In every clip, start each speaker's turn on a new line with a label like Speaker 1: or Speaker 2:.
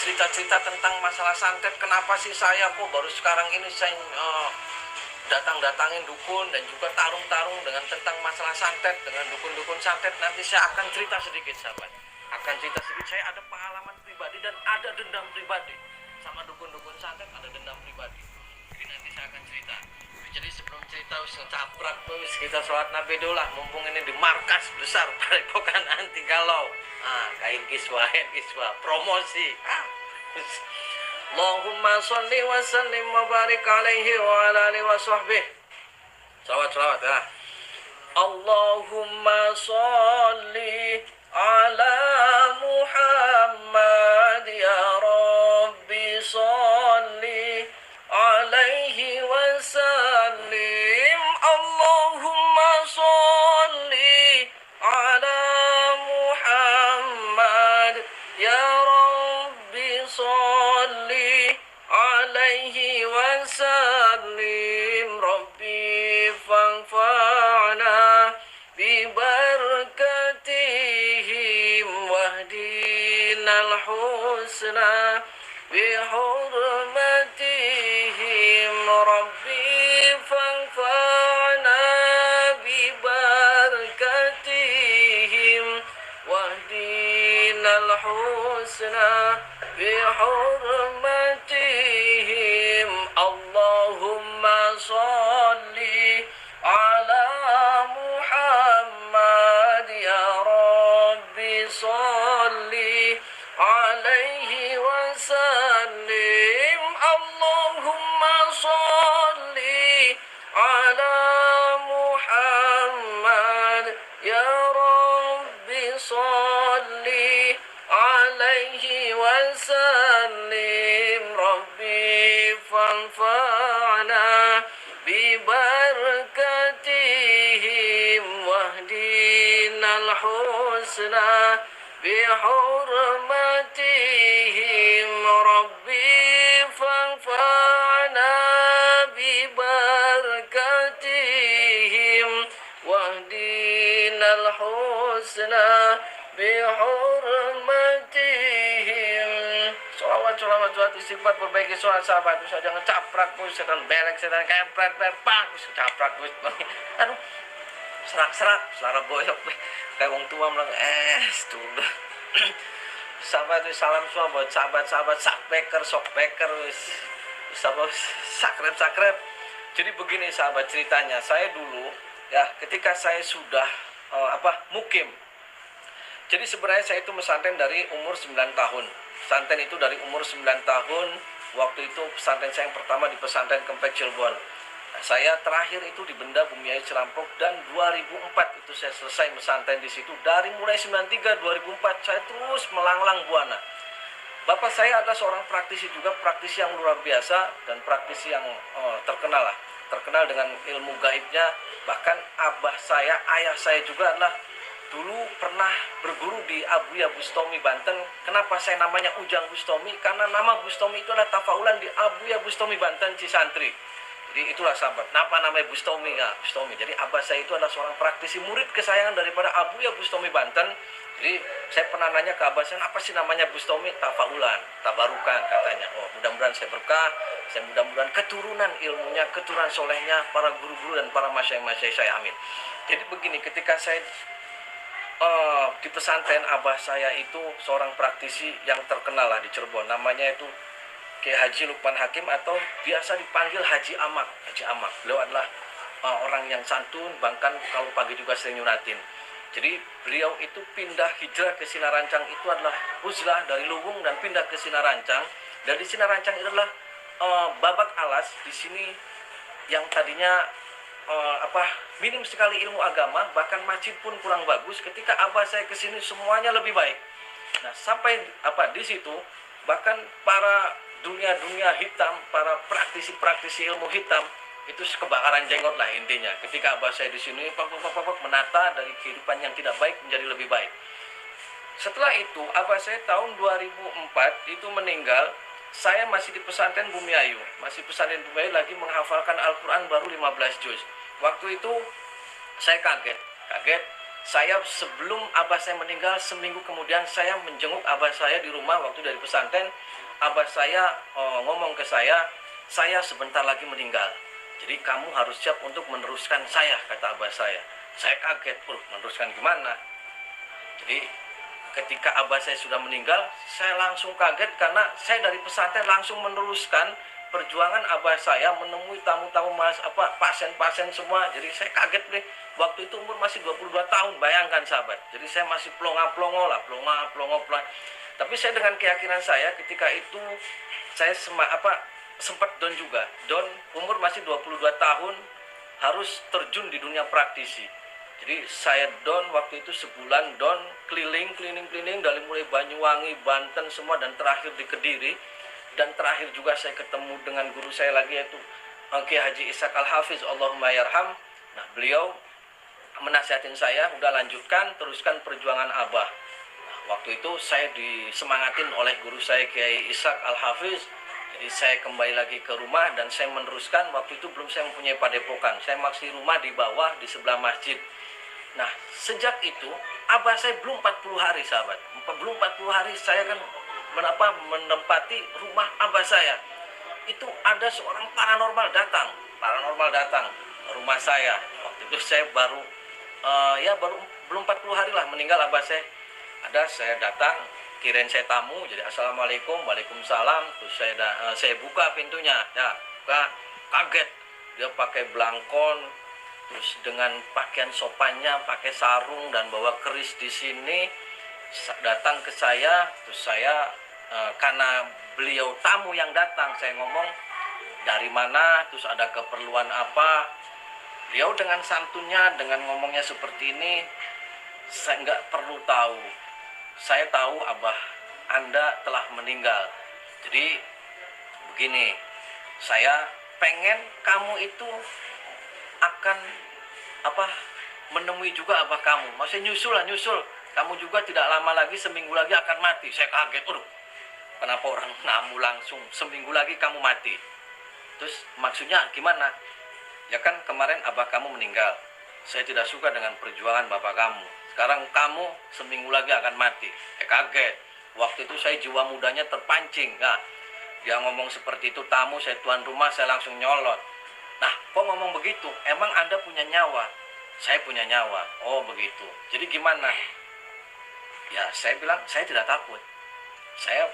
Speaker 1: cerita-cerita tentang masalah santet. Kenapa sih saya kok baru sekarang ini saya datang-datangin dukun dan juga tarung-tarung dengan tentang masalah santet dengan dukun-dukun santet. Nanti saya akan cerita sedikit, sahabat. Akan cerita sedikit. Saya ada pengalaman pribadi dan ada dendam pribadi sama dukun-dukun santet, ada dendam pribadi. Jadi nanti saya akan cerita. Jadi sebelum cerita caprak terus kita sholat nabi dulu lah, mumpung ini di markas besar Padepokan Anti Galau. Kain kiswah promosi. Allahumma sholli wa sallim wa barik alaihi wa ala alihi wa sahbihi. Salawat ya. Allahumma sholli ala Muhammad ya Rabbi sholli alaihi wa sallim. Allahumma sholli ala Muhammad ya Rabbi sholli alaihi wa sallim. Rabbi fanfa'na bi barakatihim wahdinal husna bi hurmatihim. Rabbi fanfa'na bi barakatihim wahdinal husna bi hurmatihim. Allahumma sholli ala Muhammad ya Rabbi sholli alaihi wa sallim. Allahumma sholli ala Muhammad ya Rabbi sholli alaihi wa sallim. Rabbi fanfa'na bi barakatihim wahdinal husna bi hurmatihim. Rabbi fanfa'na bi barakatihim wahdinal husna bi hurmatihim. Salawat istighfar, perbaiki sholat sahabat. Bisa jangan caprak pun setan belek, setan kepret pak bisa caprak pun. Aduh, serak selara boyok kayak wong tua bilang tuh. Sahabat, salam semua buat sahabat sakbeker sokbeker sahabat sakrep. Jadi begini sahabat ceritanya, saya dulu ya ketika saya sudah mukim. Jadi sebenarnya saya itu pesantren dari umur 9 tahun. Pesantren itu dari umur 9 tahun. Waktu itu pesantren saya yang pertama di pesantren Kempek Cirebon. Saya terakhir itu di Benda Bumiayu Cerampok dan 2004 itu saya selesai pesantren di situ. Dari mulai 93 2004 saya terus melanglang buana. Bapak saya adalah seorang praktisi juga, praktisi yang luar biasa dan praktisi yang terkenal dengan ilmu gaibnya. Bahkan abah saya, ayah saya juga adalah dulu pernah berguru di Abuya Bustomi Banten. Kenapa saya namanya Ujang Bustomi? Karena nama Bustomi itu adalah tafaulan di Abuya Bustomi Banten Cisantri. Jadi itulah sahabat. Kenapa namanya Bustomi? Ya, Bustomi. Jadi abah saya itu adalah seorang praktisi murid kesayangan daripada Abuya Bustomi Banten. Jadi saya pernah nanya ke abah saya, apa sih namanya Bustomi? Tafaulan, tabarukan katanya. Oh, mudah-mudahan saya berkah. Saya mudah-mudahan keturunan ilmunya, keturunan solehnya, para guru-guru dan para masyayikh saya, amin. Jadi begini, ketika saya di pesantren, abah saya itu seorang praktisi yang terkenal lah di Cirebon. Namanya itu Kiai Haji Lukman Hakim atau biasa dipanggil Haji Amak. Beliau adalah orang yang santun, bahkan kalau pagi juga sering nyuratin. Jadi beliau itu pindah hijrah ke Sinarancang itu adalah uzlah dari Luwung dan pindah ke Sinarancang. Dan di Sinarancang itu adalah babak alas di sini yang tadinya minim sekali ilmu agama, bahkan masjid pun kurang bagus. Ketika abah saya kesini semuanya lebih baik. Nah sampai di situ bahkan para dunia hitam, para praktisi ilmu hitam itu kebakaran jenggot lah intinya. Ketika abah saya di sini menata dari kehidupan yang tidak baik menjadi lebih baik. Setelah itu abah saya tahun 2004 itu meninggal. Saya masih di pesantren Bumiayu, lagi menghafalkan Al-Quran baru 15 juz. Waktu itu saya kaget Saya sebelum abah saya meninggal, seminggu kemudian saya menjenguk abah saya di rumah waktu dari pesantren. Abah saya ngomong ke saya sebentar lagi meninggal. Jadi kamu harus siap untuk meneruskan saya, kata abah saya. Saya kaget, meneruskan gimana? Jadi ketika abah saya sudah meninggal, saya langsung kaget karena saya dari pesantren langsung meneruskan perjuangan abah saya menemui tamu-tamu pasien-pasien semua. Jadi saya kaget deh. Waktu itu umur masih 22 tahun, bayangkan sahabat. Jadi saya masih plonga-plongo lah, plonga. Tapi saya dengan keyakinan saya ketika itu saya sempat down juga. Down umur masih 22 tahun harus terjun di dunia praktisi. Jadi saya down waktu itu sebulan down keliling dari mulai Banyuwangi, Banten semua dan terakhir di Kediri. Dan terakhir juga saya ketemu dengan guru saya lagi yaitu Kiai Haji Ishaq Al-Hafiz Allahumma yarham. Nah, beliau menasihatin saya, udah lanjutkan, teruskan perjuangan abah. Nah, waktu itu saya disemangatin oleh guru saya Kiai Ishaq Al-Hafiz. Jadi saya kembali lagi ke rumah dan saya meneruskan. Waktu itu belum saya mempunyai padepokan, saya masih rumah di bawah di sebelah masjid. Nah, sejak itu abah saya belum 40 hari sahabat. Belum 40 hari saya kan menempati rumah abah saya. Itu ada seorang paranormal datang ke rumah saya. Waktu itu saya baru belum 40 hari lah meninggal abah saya. Saya datang, kirain saya tamu, jadi assalamualaikum, waalaikumsalam. Terus saya buka pintunya, kaget dia pakai belangkon, terus dengan pakaian sopannya, pakai sarung dan bawa keris di sini, datang ke saya. Terus saya karena beliau tamu yang datang, saya ngomong dari mana, terus ada keperluan apa. Beliau dengan santunnya, dengan ngomongnya seperti ini, saya nggak perlu tahu. Saya tahu abah Anda telah meninggal. Jadi begini, saya pengen kamu itu akan menemui juga abah kamu. Maksudnya nyusul. Kamu juga tidak lama lagi, seminggu lagi akan mati. Saya kaget, kenapa orang namu langsung seminggu lagi kamu mati? Terus maksudnya gimana? Ya kan kemarin abah kamu meninggal. Saya tidak suka dengan perjuangan bapak kamu. Sekarang kamu seminggu lagi akan mati. Kaget. Waktu itu saya jiwa mudanya terpancing. Nah, dia ngomong seperti itu, tamu, saya tuan rumah, saya langsung nyolot. Nah, kok ngomong begitu? Emang Anda punya nyawa? Saya punya nyawa. Oh begitu. Jadi gimana? Ya saya bilang, saya tidak takut. Saya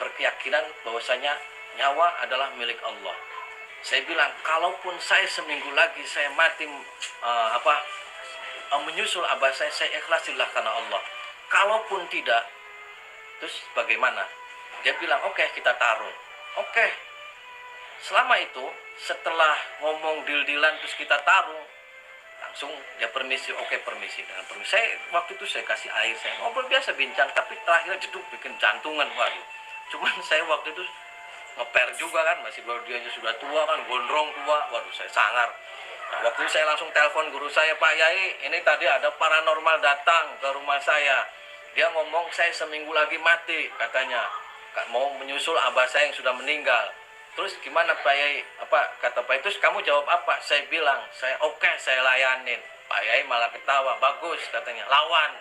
Speaker 1: berkeyakinan bahwasanya nyawa adalah milik Allah. Saya bilang, kalaupun saya seminggu lagi saya mati menyusul abah saya ikhlasillah karena Allah. Kalaupun tidak, terus bagaimana? Dia bilang, oke, kita tarung. Oke. Selama itu, setelah ngomong deal-dealan terus kita tarung, langsung dia permisi. Oke, permisi. Dengan permisi, waktu itu saya kasih air, saya ngobrol biasa bincang, tapi terakhir jeduk bikin jantungan, waduh. Cuman saya waktu itu ngeper juga kan, masih baru dia sudah tua kan, gondrong tua, waduh saya sangar. Nah, waktu itu saya langsung telepon guru saya, Pak Yai, ini tadi ada paranormal datang ke rumah saya. Dia ngomong saya seminggu lagi mati, katanya. Mau menyusul abah saya yang sudah meninggal. Terus gimana Pak Yai? Kata Pak Yai, terus kamu jawab apa? Saya bilang, saya saya layanin. Pak Yai malah ketawa, bagus katanya, lawan.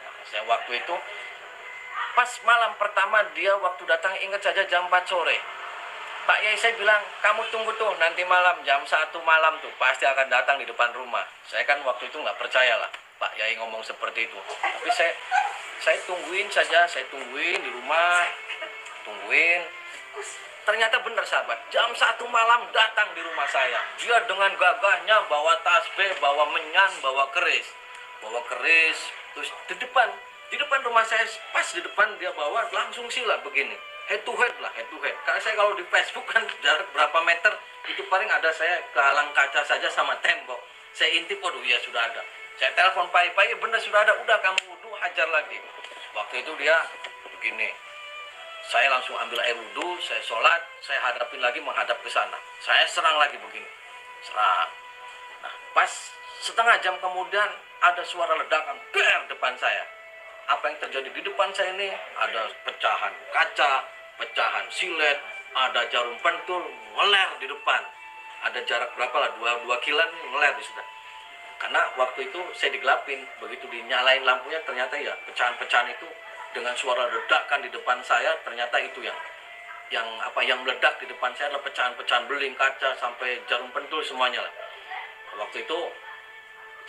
Speaker 1: Nah, saya waktu itu pas malam pertama dia waktu datang, ingat saja jam 4 sore. Pak Yai saya bilang, kamu tunggu tuh nanti malam jam 1 malam tuh pasti akan datang di depan rumah. Saya kan waktu itu nggak percaya lah Pak Yai ngomong seperti itu. Tapi saya tungguin saja, saya tungguin di rumah, tungguin. Ternyata benar sahabat, jam 1 malam datang di rumah saya. Dia dengan gagahnya bawa tasbih, bawa menyan, bawa keris, terus di depan rumah saya, pas di depan dia bawa langsung sila begini, head to head. Karena saya kalau di Facebook kan jarak berapa meter, itu paling ada saya kehalang kaca saja sama tembok. Saya intip, waduh ya sudah ada. Saya telepon Pak Yai, benar sudah ada, udah kamu wudhu hajar lagi. Waktu itu dia begini. Saya langsung ambil air wudhu, saya sholat, saya hadapin lagi menghadap ke sana. Saya serang lagi begini, serang. Nah, pas setengah jam kemudian ada suara ledakan, depan saya. Apa yang terjadi di depan saya ini? Ada pecahan kaca, pecahan silet, ada jarum pentul, ngeler di depan. Ada jarak berapa lah, 2 kilan ngeler di sana. Karena waktu itu saya digelapin, begitu dinyalain lampunya ternyata ya pecahan-pecahan itu dengan suara ledakan di depan saya, ternyata itu yang meledak di depan saya adalah pecahan-pecahan beling, kaca, sampai jarum pentul semuanya lah. Waktu itu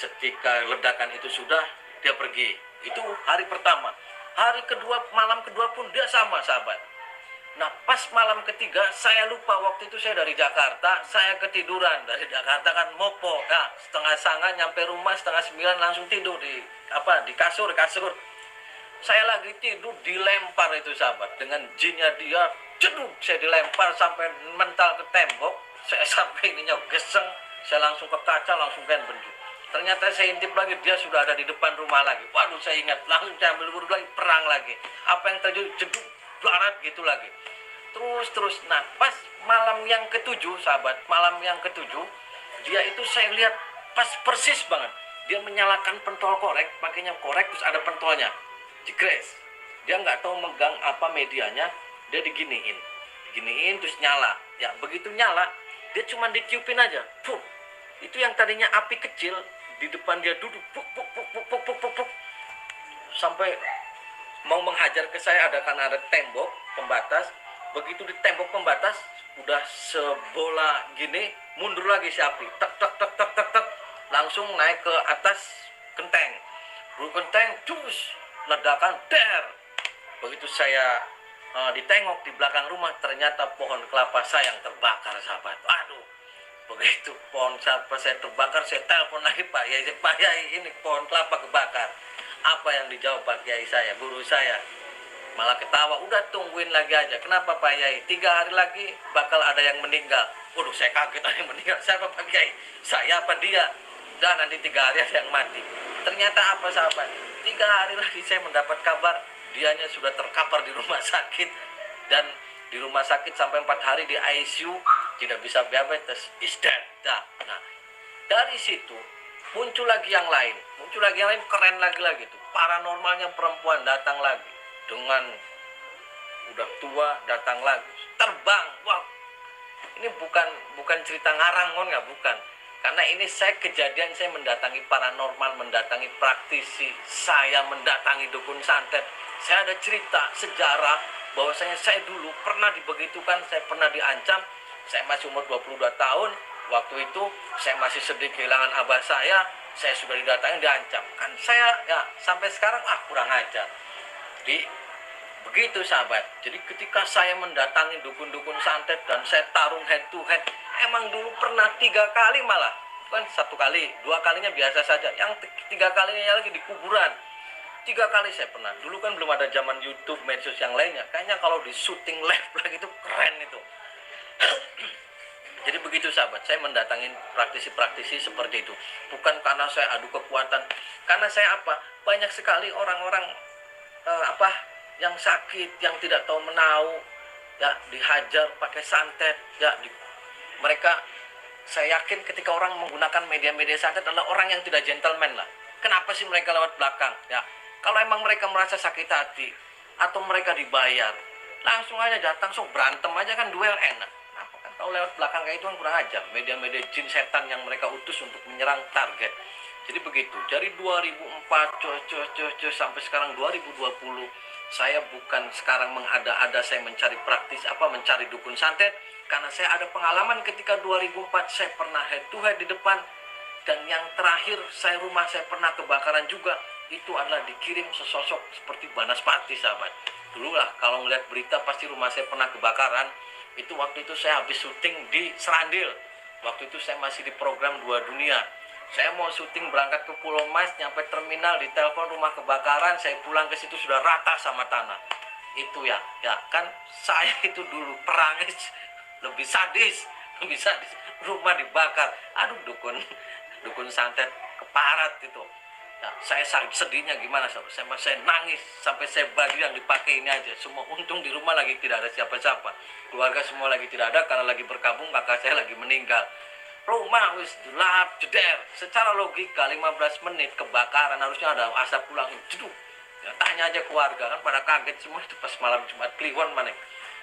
Speaker 1: ketika ledakan itu sudah, dia pergi. Itu hari pertama. Hari kedua, malam kedua pun dia sama, sahabat. Nah, pas malam ketiga, saya lupa waktu itu saya dari Jakarta, saya ketiduran. Dari Jakarta kan mopo, nah, setengah sanga nyampe rumah, setengah 9 langsung tidur di kasur. Saya lagi tidur, dilempar itu sahabat. Dengan jinnya dia, jeduk, saya dilempar sampai mental ke tembok. Saya sampai ininya geseng, saya langsung ke kaca, langsung pengen bentuk. Ternyata saya intip lagi, dia sudah ada di depan rumah lagi. Waduh, saya ingat, langsung saya ambil buru lagi, perang lagi. Apa yang terjadi, jeduk, barat gitu lagi. Terus. Nah, pas malam yang ketujuh, sahabat, malam yang ketujuh, dia itu saya lihat pas persis banget. Dia menyalakan pentol korek, pakainya korek, terus ada pentolnya. Jegres. Dia nggak tahu megang apa medianya, dia diginiin, terus nyala. Ya, begitu nyala, dia cuma ditiupin aja. Puh. Itu yang tadinya api kecil, di depan dia duduk, puk. Sampai mau menghajar ke saya, karena ada tembok pembatas. Begitu di tembok pembatas udah sebola gini, mundur lagi si api, tek, langsung naik ke atas genteng, cus, ledakan, der. Begitu saya ditengok di belakang rumah, ternyata pohon kelapa saya yang terbakar, sahabat. Aduh, begitu pohon kelapa saya terbakar, saya telepon lagi Pak Yai, ini pohon kelapa kebakar. Apa yang dijawab Pak Yai saya, guru saya? Malah ketawa, udah tungguin lagi aja. Kenapa Pak Yai? 3 hari lagi bakal ada yang meninggal. Waduh, saya kaget, ada yang meninggal. Siapa Pak Yai? Saya apa dia? Dan nanti 3 hari ada yang mati. Ternyata apa, sahabat? 3 hari lagi saya mendapat kabar dianya sudah terkapar di rumah sakit. Dan di rumah sakit sampai 4 hari di ICU, tidak bisa diabetes, is dead. Nah, dari situ muncul lagi yang lain, keren lagi tuh. Paranormalnya perempuan datang lagi. Dengan udah tua datang lagi, terbang. Wah, ini bukan cerita ngarang, nggak, bukan. Karena ini kejadian saya mendatangi paranormal, mendatangi praktisi, saya mendatangi dukun santet. Saya ada cerita sejarah bahwasanya saya dulu pernah dibegitukan, saya pernah diancam. Saya masih umur 22 tahun. Waktu itu saya masih sedih kehilangan abah saya sudah didatangi, diancam. Kan saya ya sampai sekarang kurang ajar. Jadi begitu, sahabat. Jadi ketika saya mendatangi dukun-dukun santet dan saya tarung head to head, emang dulu pernah 3 kali, malah bukan 1 kali, 2 kalinya biasa saja, yang 3 kalinya lagi di kuburan. 3 kali saya pernah. Dulu kan belum ada zaman YouTube, medsos yang lainnya. Kayaknya kalau di syuting live lagi itu keren itu. Jadi begitu, sahabat, saya mendatangi praktisi-praktisi seperti itu. Bukan karena saya adu kekuatan, karena saya banyak sekali orang-orang yang sakit, yang tidak tahu menau, ya dihajar pakai santet, ya mereka, saya yakin ketika orang menggunakan media-media santet adalah orang yang tidak gentleman lah. Kenapa sih mereka lewat belakang? Ya, kalau emang mereka merasa sakit hati atau mereka dibayar, langsung aja datang, berantem aja kan, duel enak. Kenapa kan kalau lewat belakang kayak itu kan kurang ajar. Media-media jin setan yang mereka utus untuk menyerang target. Jadi begitu. Dari 2004 sampai sekarang 2020, saya bukan sekarang mengada-ada saya mencari mencari dukun santet, karena saya ada pengalaman ketika 2004 saya pernah head to head di depan, dan yang terakhir rumah saya pernah kebakaran juga. Itu adalah dikirim sesosok seperti Banaspati, sahabat. Dulu lah kalau ngeliat berita pasti rumah saya pernah kebakaran. Itu waktu itu saya habis syuting di Serandil. Waktu itu saya masih di program 2 Dunia. Saya mau syuting berangkat ke Pulau Mas, nyampe terminal, ditelepon rumah kebakaran, saya pulang ke situ sudah rata sama tanah. Itu ya kan saya itu dulu perangnya lebih sadis, rumah dibakar. Aduh, dukun santet keparat itu. Ya, saya sedihnya gimana, saya nangis sampai saya baju yang dipakai ini aja. Semua untung di rumah lagi tidak ada siapa-siapa. Keluarga semua lagi tidak ada karena lagi berkabung, kakak saya lagi meninggal. Rumah wis gelap jeder. Secara logika 15 menit kebakaran harusnya ada asap pulang. Jeduk. Ya, tanya aja keluarga kan pada kaget semua itu pas malam Jumat Kliwon mana.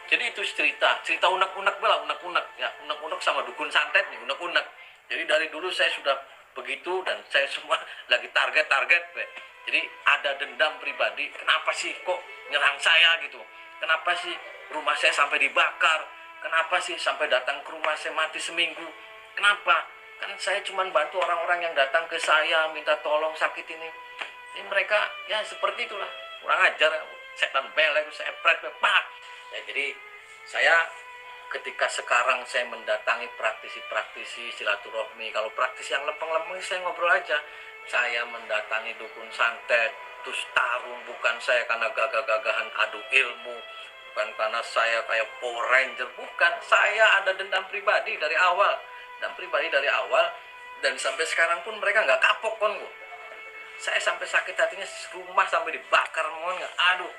Speaker 1: Jadi itu cerita unek-unek bela, unek-unek ya, unek-unek sama dukun santet nih, unek-unek. Jadi dari dulu saya sudah begitu, dan saya semua lagi target Pak. Jadi ada dendam pribadi, kenapa sih kok nyerang saya gitu, kenapa sih rumah saya sampai dibakar, kenapa sih sampai datang ke rumah saya mati seminggu, kenapa, kan saya cuma bantu orang-orang yang datang ke saya minta tolong sakit ini. Jadi mereka ya seperti itulah, kurang ajar, setan belek, saya pret pak. Ya, jadi saya ketika sekarang saya mendatangi praktisi-praktisi silaturahmi, kalau praktisi yang lempeng-lempeng saya ngobrol aja. Saya mendatangi dukun santet, terus tarung, bukan saya karena gagah-gagahan adu ilmu, bukan karena saya kayak Power Ranger, bukan. Saya ada dendam pribadi dari awal, dan sampai sekarang pun mereka nggak kapok kan bu. Saya sampai sakit hatinya, rumah sampai dibakar mohon nggak, aduh.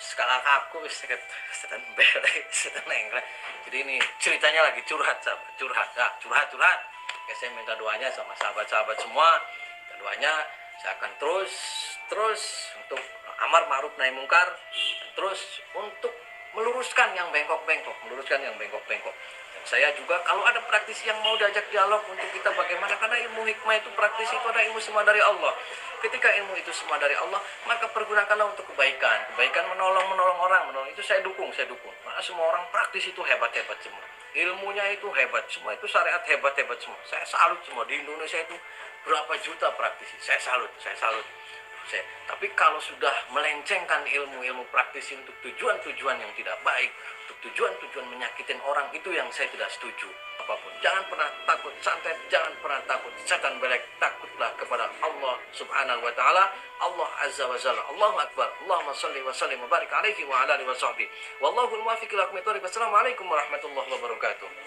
Speaker 1: Skala aku sakit, setan belek, setan nengklek. Jadi ini ceritanya lagi curhat. Oke, saya minta doanya sama sahabat-sahabat semua. Doanya saya akan terus untuk amar ma'ruf nahi mungkar, terus untuk meluruskan yang bengkok-bengkok. Dan saya juga kalau ada praktisi yang mau diajak dialog untuk kita bagaimana, karena ilmu hikmah itu, praktisi itu ada ilmu semua dari Allah. Ketika ilmu itu semua dari Allah, maka pergunakanlah untuk kebaikan, menolong orang, itu saya dukung. Karena semua orang praktis itu hebat semua, ilmunya itu hebat semua, itu syariat hebat semua. Saya salut semua. Di Indonesia itu berapa juta praktisi, saya salut. Tapi kalau sudah melencengkan ilmu praktisi untuk tujuan-tujuan yang tidak baik, untuk tujuan-tujuan menyakitin orang, itu yang saya tidak setuju. Apapun, jangan pernah takut santet, jangan pernah takut setan belek. Takutlah kepada Allah subhanahu wa ta'ala, Allah azza wa jalla. Allahu akbar. Allahumma salli wa sallim wa barik alaihi wa ala alihi wa sahbihi. Wallahul muwaffiq ila aqwamit thoriq. Wassalamualaikum warahmatullahi wabarakatuh.